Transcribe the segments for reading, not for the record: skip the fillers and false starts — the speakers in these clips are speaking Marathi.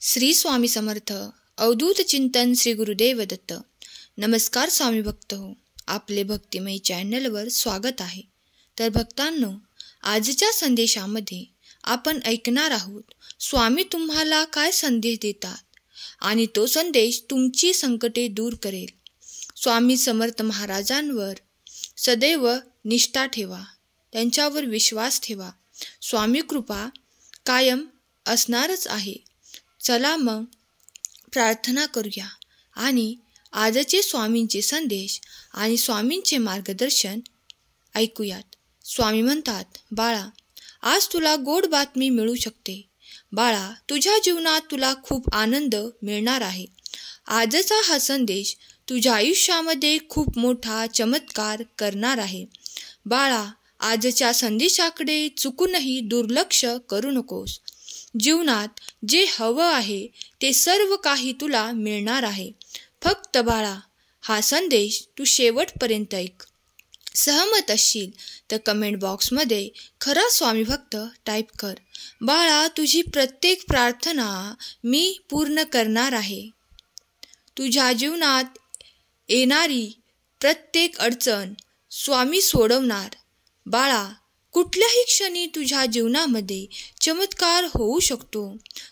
श्री स्वामी समर्थ अवधूत चिंतन श्री गुरुदेव दत्त. नमस्कार स्वामी भक्त हो, आपले भक्तिमय चॅनलवर स्वागत आहे. तर भक्तांनो, आजच्या संदेशामध्ये आपण ऐकणार आहोत स्वामी तुम्हाला काय संदेश देतात आणि तो संदेश तुमची संकटे दूर करेल. स्वामी समर्थ महाराजांवर सदैव निष्ठा ठेवा, त्यांच्यावर विश्वास ठेवा. स्वामी कृपा कायम असणारच आहे. चला मग प्रार्थना करूया आणि आजचे स्वामींचे संदेश आणि स्वामींचे मार्गदर्शन ऐकूयात. स्वामी म्हणतात, बाळा, आज तुला गोड बातमी मिळू शकते. बाळा, तुझ्या जीवनात तुला खूप आनंद मिळणार आहे. आजचा हा संदेश तुझ्या आयुष्यामध्ये खूप मोठा चमत्कार करणार आहे. बाळा, आजच्या संदेशाकडे चुकूनही दुर्लक्ष करू नकोस. जीवनात जे हवं आहे ते सर्व काही तुला मिळणार आहे. फक्त बाळा, हा संदेश तू शेवटपर्यंत ऐक. सहमत असशील तर कमेंट बॉक्समध्ये खरा स्वामी भक्त टाईप कर. बाळा, तुझी प्रत्येक प्रार्थना मी पूर्ण करणार आहे. तुझ्या जीवनात येणारी प्रत्येक अडचण स्वामी सोडवणार. बाळा, कुठल्याही क्षणी तुझ्या जीवनामध्ये चमत्कार होऊ शकतो.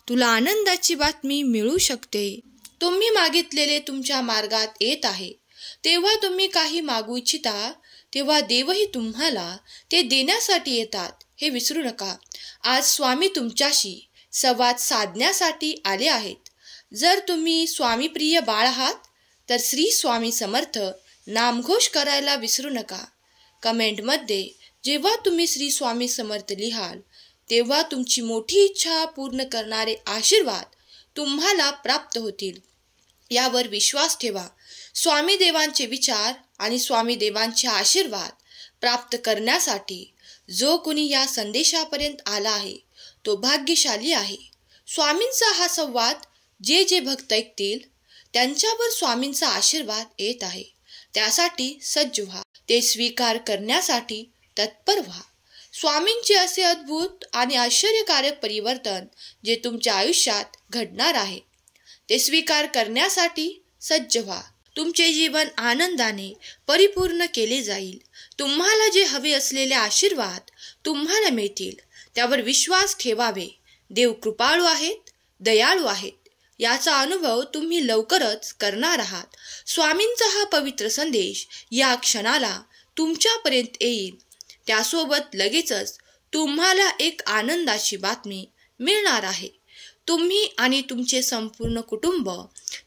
तुला आनंदाची बातमी मिळू शकते. तुम्ही मागितलेले तुमच्या मार्गात येत आहे. तेव्हा तुम्ही काही मागू इच्छिता तेव्हा देवही तुम्हाला ते देण्यासाठी येतात, हे विसरू नका. आज स्वामी तुमच्याशी संवाद साधण्यासाठी आले आहेत. जर तुम्ही स्वामीप्रिय बाळ आहात तर श्री स्वामी समर्थ नामघोष करायला विसरू नका. कमेंटमध्ये जेव्हा तुम्ही श्री स्वामी समर्थ लिहाल तेव्हा तुमची मोठी इच्छा पूर्ण करणारे आशीर्वाद तुम्हाला प्राप्त होतील, यावर विश्वास ठेवा. स्वामी देवांचे विचार आणि स्वामी देवांचे आशीर्वाद प्राप्त करण्यासाठी जो कोणी या संदेशापर्यंत आला आहे तो भाग्यशाली आहे. स्वामींचा हा संवाद जे जे भक्त ऐकतील त्यांच्यावर स्वामींचा आशीर्वाद येत आहे. त्यासाठी सज्ज व्हा, ते स्वीकार करण्यासाठी तत्पर व्हा. स्वामींचे असे अद्भुत आणि आश्चर्यकारक परिवर्तन जे तुमच्या आयुष्यात घडणार आहे ते स्वीकार करण्यासाठी सज्ज व्हा. तुमचे जीवन आनंदाने परिपूर्ण केले जाईल. तुम्हाला जे हवे असलेले आशीर्वाद तुम्हाला मिळतील, त्यावर विश्वास ठेवावे. देव कृपाळू आहेत, दयाळू आहेत, याचा अनुभव तुम्ही लवकरच करणार आहात. स्वामींचा हा पवित्र संदेश या क्षणाला तुमच्यापर्यंत येईल. त्यासोबत लगेचच तुम्हाला एक आनंदाची बातमी मिळणार आहे. तुम्ही आणि तुमचे संपूर्ण कुटुंब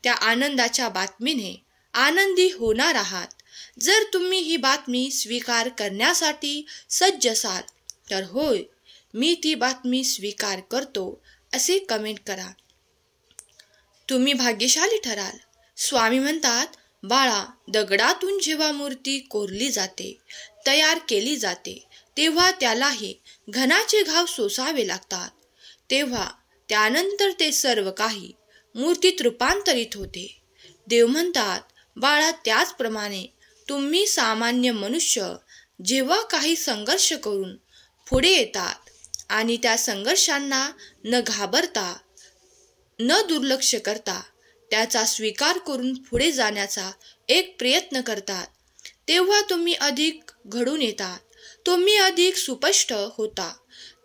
त्या आनंदाच्या बातमीने आनंदी होणार आहात. जर तुम्ही ही बातमी स्वीकार करण्यासाठी सज्ज असाल तर होय, मी ती बातमी स्वीकार करतो असे कमेंट करा. तुम्ही भाग्यशाली ठराल. स्वामी म्हणतात, बाळा, दगडातून जेव्हा मूर्ती कोरली जाते, तयार केली जाते, तेव्हा त्यालाही घनाचे घाव सोसावे लागतात. तेव्हा त्यानंतर ते सर्व काही मूर्तीत रूपांतरित होते. देव म्हणतात, बाळा, त्याचप्रमाणे तुम्ही सामान्य मनुष्य जेव्हा काही संघर्ष करून पुढे येतात आणि त्या संघर्षांना न घाबरता, न दुर्लक्ष करता त्याचा स्वीकार करून पुढे जाण्याचा एक प्रयत्न करतात, तेव्हा तुम्ही अधिक घडून येतात. तुम्ही अधिक सुस्पष्ट होता.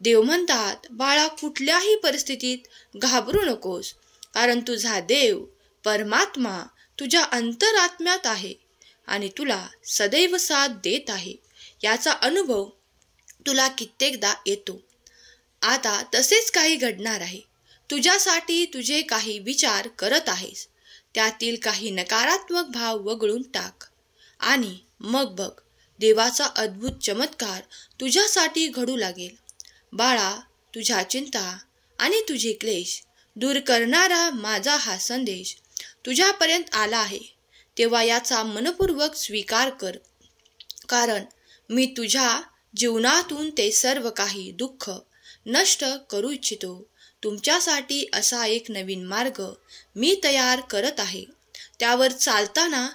देव म्हणतात, बाळा, कुठल्याही परिस्थितीत घाबरू नकोस, कारण तुझा देव परमात्मा तुझ्या अंतरात्म्यात आहे आणि तुला सदैव साथ देत आहे. याचा अनुभव तुला कित्येकदा येतो. आता तसेच काही घडणार आहे. तुझ्यासाठी तुझे काही विचार करत आहेस, त्यातील काही नकारात्मक भाव वगळून टाक आणि मग बघ, देवाचा अद्भुत चमत्कार तुझ्यासाठी घडू लागेल. बाळा, तुझ्या चिंता आणि तुझे क्लेश दूर करणारा माझा हा संदेश तुझ्यापर्यंत आला आहे, तेव्हा याचा मनपूर्वक स्वीकार कर. कारण मी तुझ्या जीवनातून ते सर्व काही दुःख नष्ट करू इच्छितो. तुमच्यासाठी असा एक नवीन मार्ग मी तयार करत आहे. त्यावर चालताना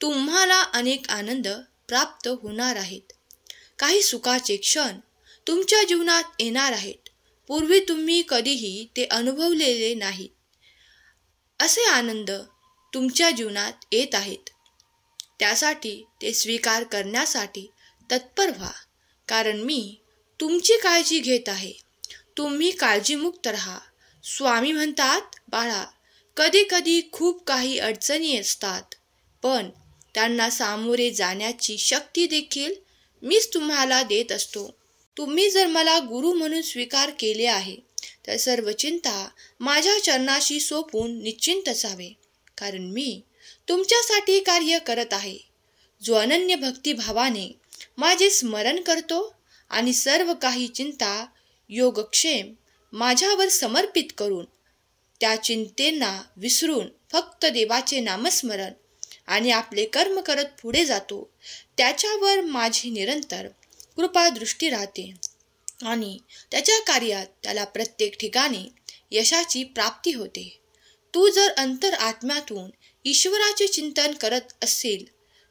तुम्हाला अनेक आनंद प्राप्त होणार आहेत. काही सुखाचे क्षण तुमच्या जीवनात येणार आहेत. पूर्वी तुम्ही कधीही ते अनुभवलेले नाहीत. असे आनंद तुमच्या जीवनात येत आहेत. त्यासाठी ते स्वीकार करण्यासाठी तत्पर व्हा, कारण मी तुमची काळजी घेत आहे. तुम्ही काळजीमुक्त राहा. स्वामी म्हणतात, बाळा, कधी कधी खूप काही अडचणी असतात, पण त्यांना सामोरे जाण्याची शक्ती देखील मीच तुम्हाला देत असतो. तुम्ही जर मला गुरु म्हणून स्वीकार केले आहे, तर सर्व चिंता माझ्या चरणाशी सोपून निश्चिंत असावे, कारण मी तुमच्यासाठी कार्य करत आहे. जो अनन्य भक्तिभावाने माझे स्मरण करतो आणि सर्व काही चिंता योगक्षेम माझ्यावर समर्पित करून त्या चिंतेना विसरून फक्त देवाचे नामस्मरण आणि आपले कर्म करत पुढे जातो, त्याच्यावर माझी निरंतर कृपा दृष्टी राहते आणि त्याच्या कार्यात त्याला प्रत्येक ठिकाणी यशाची प्राप्ती होते. तू जर अंतरात्म्यातून ईश्वराचे चिंतन करत असेल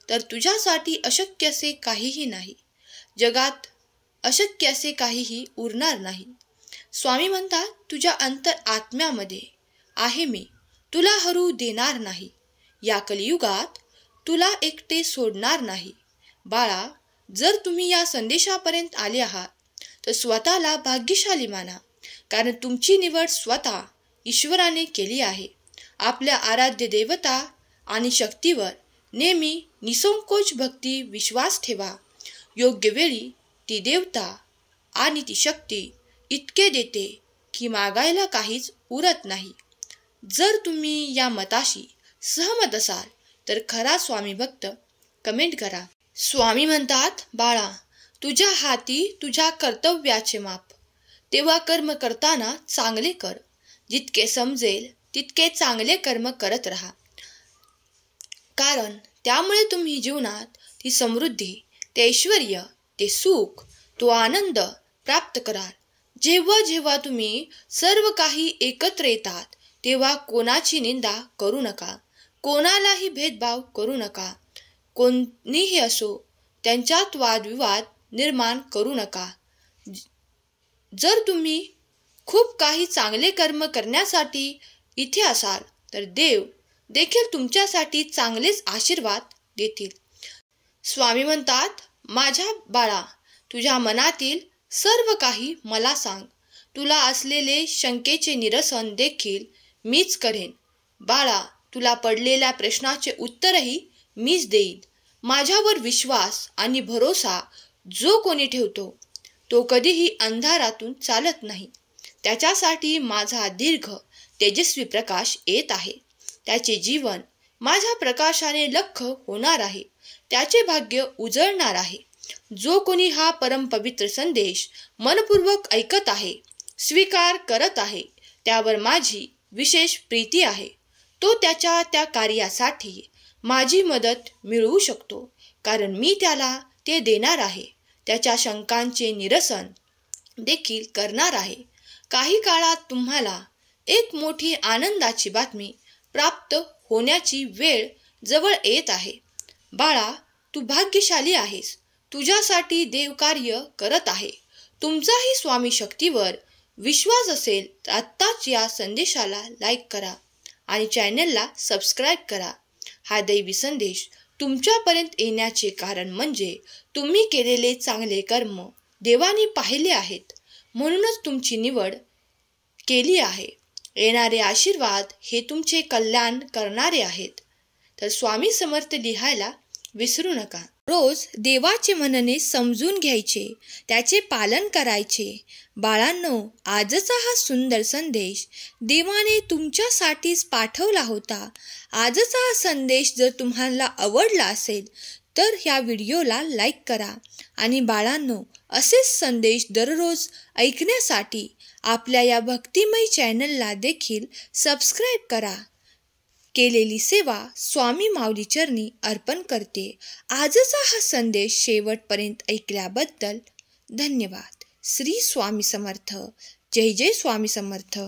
तर तुझ्यासाठी अशक्य असे काहीही नाही. जगात अशक्य असे काहीही उरणार नाही. स्वामी म्हणतात, तुझ्या अंतरात्म्यामध्ये आहे मी, तुला हरू देणार नाही. या कलियुगात तुला एकटे सोडणार नाही. बाळा, जर तुम्ही या संदेशापर्यंत आले आहात तर स्वतःला भाग्यशाली माना, कारण तुमची निवड स्वतः ईश्वराने केली आहे. आपल्या आराध्य देवता आणि शक्तीवर नेहमी निसंकोच भक्ती विश्वास ठेवा. योग्य वेळी ती देवता आणि ती शक्ती इतके देते की मागायला काहीच उरत नाही. जर तुम्ही या मताशी सहमत असाल तर खरा स्वामी भक्त कमेंट करा. स्वामी म्हणतात, बाळा, तुझ्या हाती तुझ्या कर्तव्याचे माप. तेव्हा कर्म करताना चांगले कर. जितके समजेल तितके चांगले कर्म करत राहा, कारण त्यामुळे तुम्ही जीवनात ती समृद्धी, ते ऐश्वर्य, ते सुख, तो आनंद प्राप्त कराल. जेव्हा जेव्हा तुम्ही सर्व काही एकत्र येतात तेव्हा कोणाची निंदा करू नका, कोणालाही भेदभाव करू नका. कोणीही असो, त्यांच्यात वादविवाद निर्माण करू नका. जर तुम्ही खूप काही चांगले कर्म करण्यासाठी इथे असाल तर देव देखील तुमच्यासाठी चांगलेच आशीर्वाद देतील. स्वामी म्हणतात, माझ्या बाळा, तुझ्या मनातील सर्व काही मला सांग. तुला असलेले शंकेचे निरसन देखील मीच करेन. बाळा, तुला पडलेल्या प्रश्नाचे उत्तरही मीच देईन. माझ्यावर विश्वास आणि भरोसा जो कोणी ठेवतो तो कधीही अंधारातून चालत नाही. त्याच्यासाठी माझा दीर्घ तेजस्वी प्रकाश येत आहे. त्याचे जीवन माझ्या प्रकाशाने लख्ख होणार आहे. त्याचे भाग्य उजळणार आहे. जो कोणी हा परमपवित्र संदेश मनपूर्वक ऐकत आहे, स्वीकार करत आहे, त्यावर माझी विशेष प्रीती आहे. तो त्याच्या त्या कार्यासाठी माझी मदत मिळवू शकतो, कारण मी त्याला ते देणार आहे. त्याच्या शंकांचे निरसन देखील करणार आहे. काही काळात तुम्हाला एक मोठी आनंदाची बातमी प्राप्त होण्याची वेळ जवळ येत आहे. बाळा, तू भाग्यशाली आहेस. तुझ्यासाठी देव कार्य करत आहे. तुमचाही स्वामी शक्तीवर विश्वास असेल तर आत्ताच या संदेशाला लाईक करा आणि चॅनलला सबस्क्राईब करा. हा दैवी संदेश तुमच्यापर्यंत येण्याचे कारण म्हणजे तुम्ही केलेले चांगले कर्म देवाने पाहिले आहेत, म्हणूनच तुमची निवड केली आहे. येणारे आशीर्वाद हे तुमचे कल्याण करणारे आहेत. तर स्वामी समर्थ लिहायला विसरू नका. रोज देवाचे म्हणणे समजून घ्यायचे, त्याचे पालन करायचे. बाळांनो, आजचा हा सुंदर संदेश देवाने तुमच्यासाठीच पाठवला होता. आजचा हा संदेश जर तुम्हाला आवडला असेल तर ह्या व्हिडिओला लाईक करा आणि बाळांनो, असेच संदेश दररोज ऐकण्यासाठी आपल्या या भक्तिमय चॅनलला देखील सबस्क्राईब करा. केलेली सेवा स्वामी माऊली चरणी अर्पण करते. आजचा हा संदेश शेवटपर्यंत ऐकल्याबद्दल धन्यवाद. श्री स्वामी समर्थ. जय जय स्वामी समर्थ.